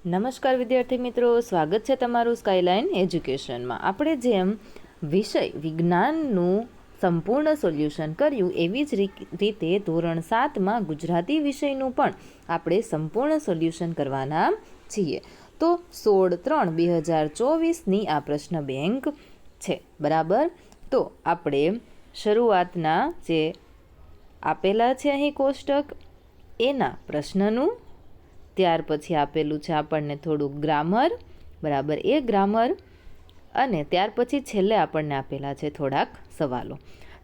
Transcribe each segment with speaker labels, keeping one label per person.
Speaker 1: નમસ્કાર વિદ્યાર્થી મિત્રો, સ્વાગત છે તમારું સ્કાયલાઇન એજ્યુકેશનમાં. આપણે જેમ વિષય વિજ્ઞાનનું સંપૂર્ણ સોલ્યુશન કર્યું એવી જ રીતે ધોરણ 7માં ગુજરાતી વિષયનું પણ આપણે સંપૂર્ણ સોલ્યુશન કરવાના છીએ. તો 16/3/2024ની આ પ્રશ્ન બેંક છે, બરાબર. તો આપણે શરૂઆતના જે આપેલા છે અહીં કોષ્ટક એના પ્રશ્નનું, ત્યાર પછી આપેલું છે આપણને થોડુંક ગ્રામર, બરાબર, એ ગ્રામર, અને ત્યાર પછી છેલ્લે આપણને આપેલા છે થોડાક સવાલો.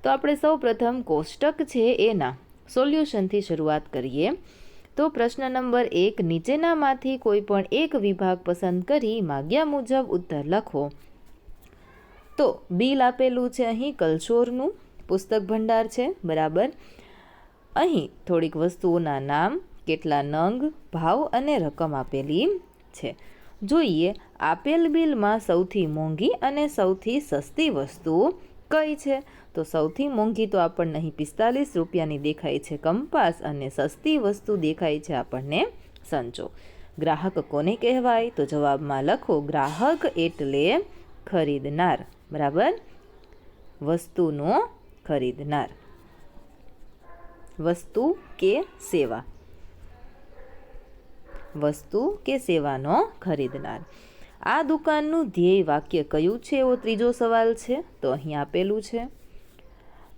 Speaker 1: તો આપણે સૌ પ્રથમ કોષ્ટક છે એના સોલ્યુશનથી શરૂઆત કરીએ. તો પ્રશ્ન નંબર 1, નીચેનામાંથી કોઈ પણ એક વિભાગ પસંદ કરી માગ્યા મુજબ ઉત્તર લખો. તો બિલ આપેલું છે અહીં કલશોરનું પુસ્તક ભંડાર છે, બરાબર. અહીં થોડીક વસ્તુઓના નામ, કેટલા નંગ, ભાવ અને રકમ આપેલી છે. જોઈએ આપેલ બિલમાં સૌથી મોંઘી અને સૌથી સસ્તી વસ્તુ કઈ છે. તો સૌથી મોંઘી તો આપણને અહીં 45 રૂપિયાની દેખાય છે કંપાસ, અને સસ્તી વસ્તુ દેખાય છે આપણને સંચો. ગ્રાહક કોને કહેવાય? તો જવાબમાં લખો ગ્રાહક એટલે ખરીદનાર, બરાબર, વસ્તુનો ખરીદનાર, વસ્તુ કે સેવા, વસ્તુ કે સેવાનો ખરીદનાર. આ દુકાનનું ધ્યેય વાક્ય કયું છે એવો ત્રીજો સવાલ છે, તો અહીં આપેલું છે.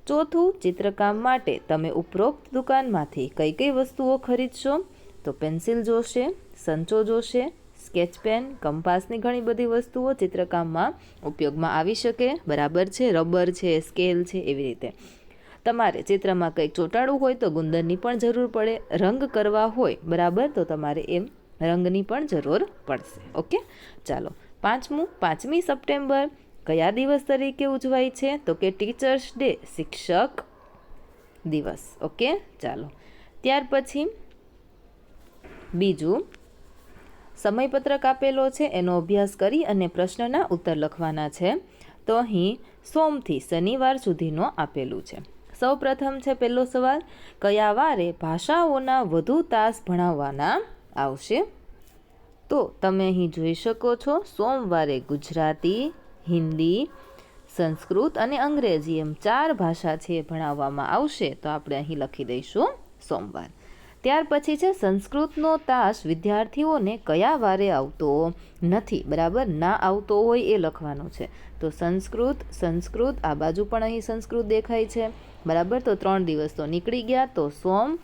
Speaker 1: ચોથું, ચિત્રકામ માટે તમે ઉપરોક્ત દુકાનમાંથી કઈ કઈ વસ્તુઓ ખરીદશો? તો પેન્સિલ જોશે, સંચો જોશે, સ્કેચ પેન, કંપાસની ઘણી બધી વસ્તુઓ ચિત્રકામમાં ઉપયોગમાં આવી શકે, બરાબર છે, રબર છે, સ્કેલ છે, એવી રીતે. તમારે ચિત્રમાં કંઈક ચોંટાડવું હોય તો ગુંદરની પણ જરૂર પડે, રંગ કરવા હોય, બરાબર, તો તમારે એમ રંગની પણ જરૂર પડશે. ઓકે, ચાલો. 5મી સપ્ટેમ્બર કયા દિવસ તરીકે ઉજવાય છે? તો કે ટીચર્સ ડે, શિક્ષક દિવસ. ઓકે, ચાલો. ત્યાર પછી બીજું, સમયપત્રક આપેલો છે, એનો અભ્યાસ કરી અને પ્રશ્નના ઉત્તર લખવાના છે. તો અહીં સોમથી શનિવાર સુધીનો આપેલું છે. સૌ પ્રથમ છે પહેલો સવાલ, કયા વારે ભાષાઓના વધુ તાસ ભણાવવાના આવશે? તો તમે અહીં જોઈ શકો છો, સોમવારે ગુજરાતી, હિન્દી, સંસ્કૃત અને અંગ્રેજી એમ 4 ભાષા છે ભણાવવામાં આવશે. તો આપણે અહીં લખી દઈશું સોમવાર. ત્યાર પછી છે સંસ્કૃતનો તાસ વિદ્યાર્થીઓને કયા વારે આવતો નથી, બરાબર, ના આવતો હોય એ લખવાનું છે. તો સંસ્કૃત, આ બાજુ પણ અહીં સંસ્કૃત દેખાય છે, બરાબર. તો 3 દિવસ તો નીકળી ગયા, તો સોમ,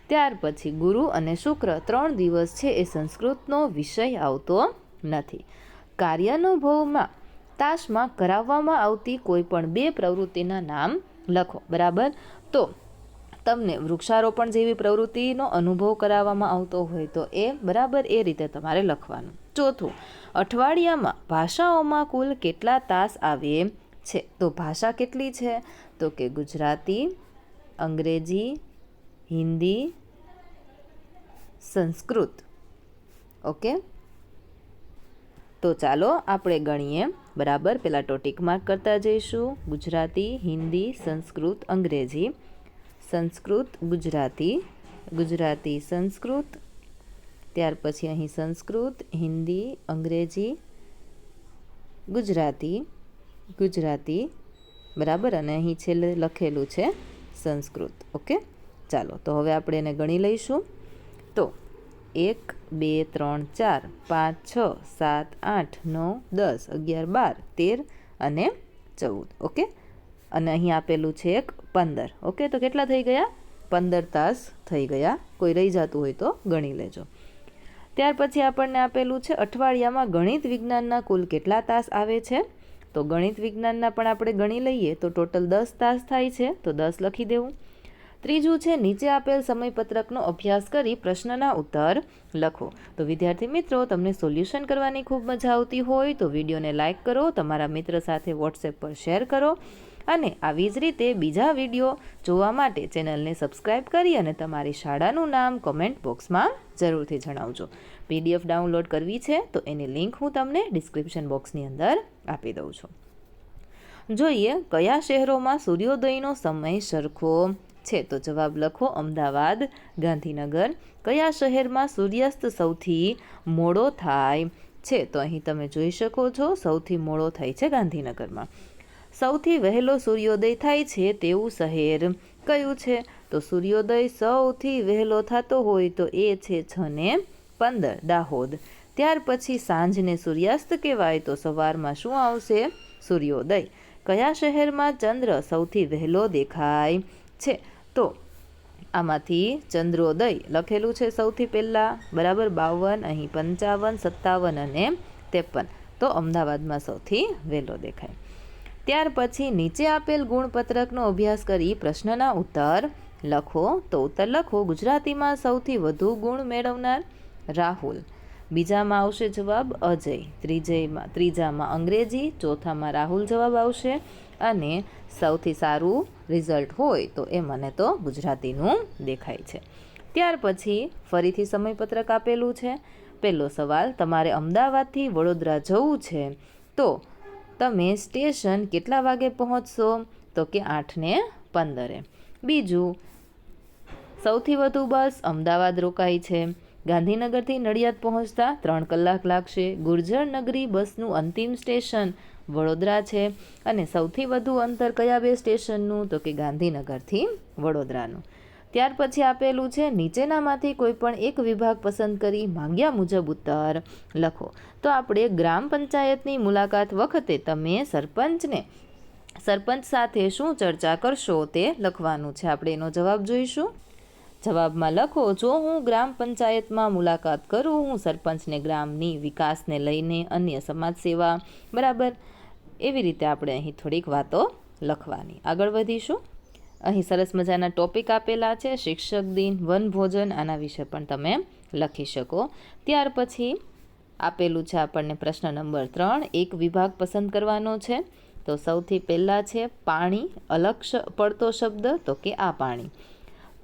Speaker 1: ત્યાર પછી ગુરુ અને શુક્ર 3 દિવસ છે એ સંસ્કૃતનો વિષય આવતો નથી. કાર્યાનુભવમાં તાસમાં કરાવવામાં આવતી કોઈ પણ 2 પ્રવૃત્તિના નામ લખો, બરાબર. તો તમને વૃક્ષારોપણ જેવી પ્રવૃત્તિનો અનુભવ કરાવવામાં આવતો હોય તો એ, બરાબર, એ રીતે તમારે લખવાનું. ચોથું, અઠવાડિયામાં ભાષાઓમાં કુલ કેટલા તાસ આવે છે? તો ભાષા કેટલી છે? તો કે ગુજરાતી, અંગ્રેજી, હિન્દી, સંસ્કૃત. ઓકે, તો ચાલો આપણે ગણીએ, બરાબર. પહેલાં તો ટીક માર્ક કરતા જઈશું. ગુજરાતી, હિન્દી, સંસ્કૃત, અંગ્રેજી, સંસ્કૃત, ગુજરાતી, ગુજરાતી, સંસ્કૃત, ત્યાર પછી અહીં સંસ્કૃત, હિન્દી, અંગ્રેજી, ગુજરાતી, ગુજરાતી, બરાબર, અને અહીં છેલ્લે લખેલું છે સંસ્કૃત. ઓકે, ચાલો. તો હવે આપણે એને ગણી લઈશું. તો 1 2 3 4 5 6 7 8 9 10 11 12 13 અને 14. ઓકે, અને અહીં આપેલું છે એક 15. ઓકે, તો કેટલા થઈ ગયા? 15 તાસ થઈ ગયા. કોઈ રહી જતું હોય તો ગણી લેજો. ત્યાર પછી આપણને આપેલું છે અઠવાડિયામાં ગણિત વિજ્ઞાનના કુલ કેટલા તાસ આવે છે? તો ગણિત વિજ્ઞાનના પણ આપણે ગણી લઈએ તો ટોટલ 10 તાસ થાય છે, તો 10 લખી દેવું. ત્રીજું છે નીચે આપેલ સમયપત્રકનો અભ્યાસ કરી પ્રશ્નના ઉત્તર લખો. તો વિદ્યાર્થી મિત્રો, તમને સોલ્યુશન કરવાની ખૂબ મજા આવતી હોય તો વિડીયોને લાઇક કરો, તમારા મિત્ર સાથે વોટ્સએપ પર શેર કરો, અને આવી જ રીતે બીજા વિડીયો જોવા માટે ચેનલને સબસ્ક્રાઈબ કરી અને તમારી શાળાનું નામ કોમેન્ટ બોક્સમાં જરૂરથી જણાવજો. PDF ડાઉનલોડ કરવી છે તો એની લિંક હું તમને ડિસ્ક્રિપ્શન બોક્સની અંદર આપી દઉં છું. જોઈએ કયા શહેરોમાં સૂર્યોદયનો સમય સરખો છે? તો જવાબ લખો અમદાવાદ, ગાંધીનગર. કયા શહેરમાં સૂર્યાસ્ત સૌથી મોડો થાય છે? તો અહીં તમે જોઈ શકો છો સૌથી મોડો થાય છે ગાંધીનગરમાં. સૌથી વહેલો સૂર્યોદય થાય છે તેવું શહેર કયું છે? તો સૂર્યોદય સૌથી વહેલો થતો હોય તો એ છે 6:15 દાહોદ. ત્યાર પછી સાંજને સૂર્યાસ્ત કહેવાય તો સવારમાં શું આવશે? સૂર્યોદય. કયા શહેરમાં ચંદ્ર સૌથી વહેલો દેખાય છે? તો આમાંથી ચંદ્રોદય લખેલું છે સૌથી પહેલાં, બરાબર, 52, અહીં 55, 57 અને 53. તો અમદાવાદમાં સૌથી વહેલો દેખાય. ત્યાર પછી નીચે આપેલ ગુણપત્રકનો અભ્યાસ કરી પ્રશ્નના ઉત્તર લખો. તો ઉત્તર લખો. ગુજરાતીમાં સૌથી વધુ ગુણ મેળવનાર રાહુલ. બીજામાં આવશે જવાબ અજય. ત્રીજામાં અંગ્રેજી. ચોથામાં રાહુલ જવાબ આવશે. અને સૌથી સારું રિઝલ્ટ હોય તો એ મને તો ગુજરાતીનું દેખાય છે. ત્યાર પછી ફરીથી સમયપત્રક આપેલું છે. પહેલો સવાલ, તમારે અમદાવાદથી વડોદરા જવું છે તો તમે સ્ટેશન કેટલા વાગે પહોંચશો? તો કે 8:15. બીજું, સૌથી વધુ બસ અમદાવાદ રોકાય છે. ગાંધીનગરથી નડિયાદ પહોંચતા 3 કલાક લાગશે. ગુર્જર નગરી બસનું અંતિમ સ્ટેશન વડોદરા છે. અને સૌથી વધુ અંતર કયા બે સ્ટેશનનું? તો કે ગાંધીનગરથી વડોદરાનું. ત્યાર પછી આપેલું છે નીચેનામાંથી કોઈ પણ એક વિભાગ પસંદ કરી માંગ્યા મુજબ ઉત્તર લખો. તો આપણે ગ્રામ પંચાયતની મુલાકાત વખતે તમે સરપંચ સાથે શું ચર્ચા કરશો તે લખવાનું છે. આપણે એનો જવાબ જોઈશું. જવાબમાં લખો, જો હું ગ્રામ પંચાયતમાં મુલાકાત કરું, હું સરપંચને ગ્રામની વિકાસને લઈને અન્ય સમાજ સેવા, બરાબર, એવી રીતે આપણે અહીં થોડીક વાતો લખવાની. આગળ વધીશું. અહીં સરસ મજાના ટોપિક આપેલા છે. શિક્ષક દિન, વનભોજન, આના વિશે પણ તમે લખી શકો. ત્યાર પછી આપેલું છે આપણને પ્રશ્ન નંબર 3, એક વિભાગ પસંદ કરવાનો છે. તો સૌથી પહેલાં છે પાણી, અલગ પડતો શબ્દ તો કે આ પાણી.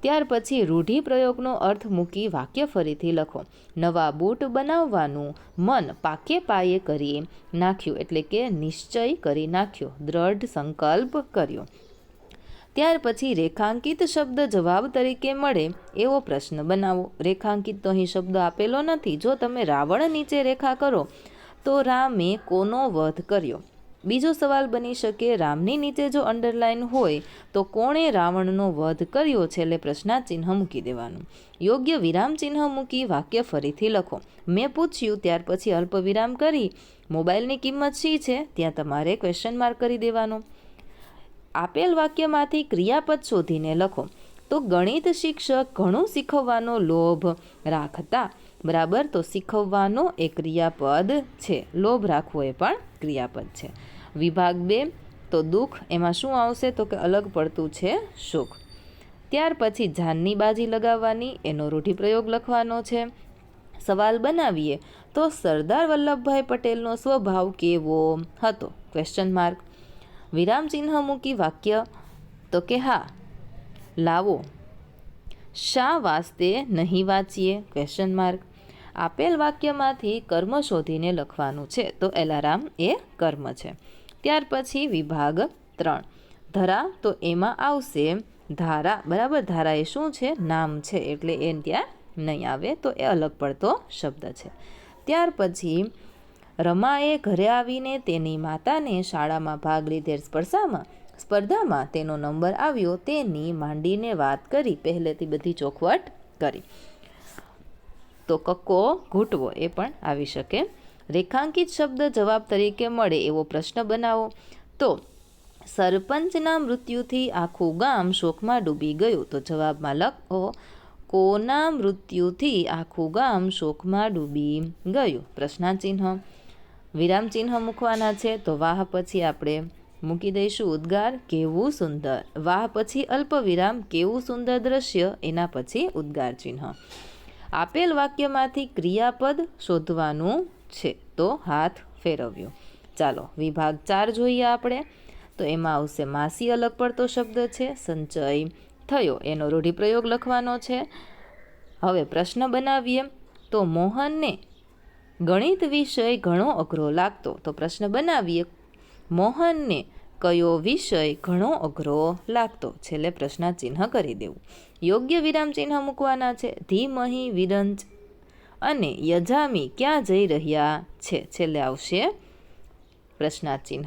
Speaker 1: ત્યાર પછી રૂઢિપ્રયોગનો અર્થ મૂકી વાક્ય ફરીથી લખો. નવા બૂટ બનાવવાનું મન પાકે પાયે કરી નાખ્યું, એટલે કે નિશ્ચય કરી નાખ્યો, દ્રઢ સંકલ્પ કર્યો. ત્યાર પછી રેખાંકિત શબ્દ જવાબ તરીકે મળે એવો પ્રશ્ન બનાવો. રેખાંકિત તો અહીં શબ્દ આપેલો નથી. જો તમે રાવણ નીચે રેખા કરો તો રામે કોનો વધ કર્યો? બીજો સવાલ બની શકે, રામની નીચે જો અંડરલાઇન હોય તો કોણે રાવણનો વધ કર્યો છે? એટલે પ્રશ્નાચિહ્ન મૂકી દેવાનું. યોગ્ય વિરામ ચિહ્ન મૂકી વાક્ય ફરીથી લખો. મેં પૂછ્યું, ત્યાર પછી અલ્પ વિરામ કરી મોબાઈલની કિંમત શી છે? ત્યાં તમારે ક્વેશ્ચન માર્ક કરી દેવાનો. આપેલ વાક્યમાંથી ક્રિયાપદ શોધીને લખો. તો ગણિત શિક્ષક ઘણું શીખવવાનો લોભ રાખતા, બરાબર, તો શીખવવાનો એ ક્રિયાપદ છે. લોભ રાખવો એ પણ ક્રિયાપદ છે. વિભાગ 2 તો દુઃખ, એમાં શું આવશે? તો કે અલગ પડતું છે સુખ. ત્યાર પછી જાનની બાજી લગાવવાની, એનો રૂઢિપ્રયોગ લખવાનો છે. સવાલ બનાવીએ તો સરદાર વલ્લભભાઈ પટેલનો સ્વભાવ કેવો હતો? Question mark. વિરામ ચિહ્ન મૂકી વાક્ય તો કે હા લાવો. શા વાસ્તે નહીં વાંચીએ? Question mark. આપેલ વાક્યમાંથી કર્મ શોધીને લખવાનું છે. તો એલારામ એ કર્મ છે. ત્યાર પછી વિભાગ 3 ધરા, તો એમાં આવશે ધારા, બરાબર. ધારા એ શું છે? નામ છે, એટલે એ ત્યાં નહીં આવે, તો એ અલગ પડતો શબ્દ છે. ત્યાર પછી રમાએ ઘરે આવીને તેની માતાને શાળામાં ભાગ લીધેલ સ્પર્ધામાં તેનો નંબર આવ્યો તેની માંડીને વાત કરી, પહેલેથી બધી ચોખવટ કરી. તો કક્કો ઘૂંટવો એ પણ આવી શકે. રેખાંકિત શબ્દ જવાબ તરીકે મળે એવો પ્રશ્ન બનાવો. તો સરપંચના મૃત્યુથી આખું ગામ શોકમાં ડૂબી ગયું. તો જવાબમાં લખો, કોના મૃત્યુથી આખું ગામ શોકમાં ડૂબી ગયું? પ્રશ્નાચિહ્ન. વિરામ ચિહ્ન મૂકવાના છે. તો વાહ પછી આપણે મૂકી દઈશું ઉદ્ગાર, કેવું સુંદર. વાહ પછી અલ્પ વિરામ, કેવું સુંદર દ્રશ્ય, એના પછી ઉદ્ગાર ચિહ્ન. આપેલ વાક્યમાંથી ક્રિયાપદ શોધવાનું છે. તો હાથ ફેરવ્યો. ચાલો વિભાગ 4 જોઈએ આપણે. તો એમાં આવશે માસી, અલગ પડતો શબ્દ છે. સંચય થયો, એનો રૂઢિપ્રયોગ લખવાનો છે. હવે પ્રશ્ન બનાવીએ. તો મોહનને ગણિત વિષય ઘણો અઘરો લાગતો. તો પ્રશ્ન બનાવીએ, મોહનને કયો વિષય ઘણો અઘરો લાગતો? છેલ્લે પ્રશ્નાચિહ્ન કરી દેવું. યોગ્ય વિરામચિહ્ન મૂકવાના છે. ધીમહી વિરંચ અને યજામી ક્યાં જઈ રહ્યા છે? છેલ્લે આવશે પ્રશ્નાચિહ્ન.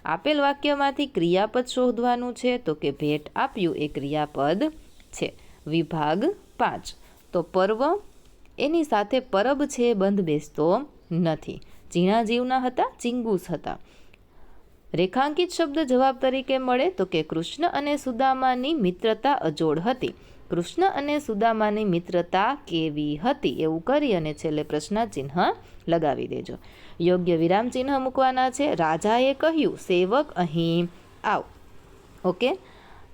Speaker 1: આપેલ વાક્યમાંથી ક્રિયાપદ શોધવાનું છે. તો કે ભેટ આપ્યું એ ક્રિયાપદ છે. વિભાગ 5. તો પર્વ એની સાથે પરબ છે બંધ બેસતો નથી. ઝીણા જીવના હતા, ચિંગુસ હતા. રેખાંકિત શબ્દ જવાબ તરીકે મળે તો કે કૃષ્ણ અને સુદામાની મિત્રતા અજોડ હતી. કૃષ્ણ અને સુદામાની મિત્રતા કેવી હતી એવું કરી અને છેલ્લે પ્રશ્નાચિહ્ન લગાવી દેજો. યોગ્ય વિરામચિહ્ન મૂકવાના છે. રાજાએ કહ્યું સેવક અહીં આવ. ઓકે,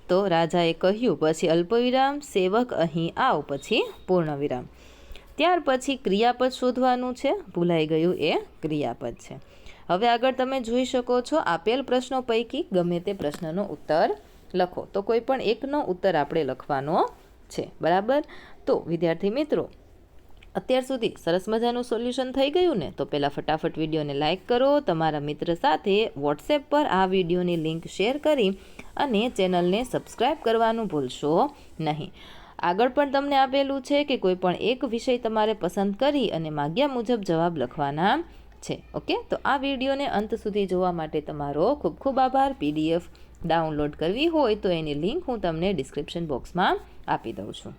Speaker 1: તો રાજાએ કહ્યું પછી અલ્પવિરામ, સેવક અહીં આવ પછી પૂર્ણ વિરામ. ત્યાર પછી ક્રિયાપદ શોધવાનું છે. ભૂલાઈ ગયું એ ક્રિયાપદ છે. હવે આગળ તમે જોઈ શકો છો આપેલ પ્રશ્નો પૈકી ગમે તે પ્રશ્નનો ઉત્તર લખો. તો કોઈ પણ એકનો ઉત્તર આપણે લખવાનો છે. બરાબર. તો વિદ્યાર્થી મિત્રો, અત્યાર સુધી સરસ મજાનું સોલ્યુશન થઈ ગયું ને? તો પહેલાં ફટાફટ વિડીયોને લાઇક કરો, તમારા મિત્ર સાથે વોટ્સએપ પર આ વિડીયોની લિંક શેર કરી અને ચેનલને સબસ્ક્રાઈબ કરવાનું ભૂલશો નહીં. આગળ પણ તમને આપેલું છે કે કોઈ પણ એક વિષય તમારે પસંદ કરી અને માગ્યા મુજબ જવાબ લખવાના છે. ઓકે, તો આ વિડીયોને અંત સુધી જોવા માટે તમારો ખૂબ ખૂબ આભાર. PDF ડાઉનલોડ કરવી હોય તો એની લિંક હું તમને ડિસ્ક્રિપ્શન બોક્સમાં આપી દઉં છું.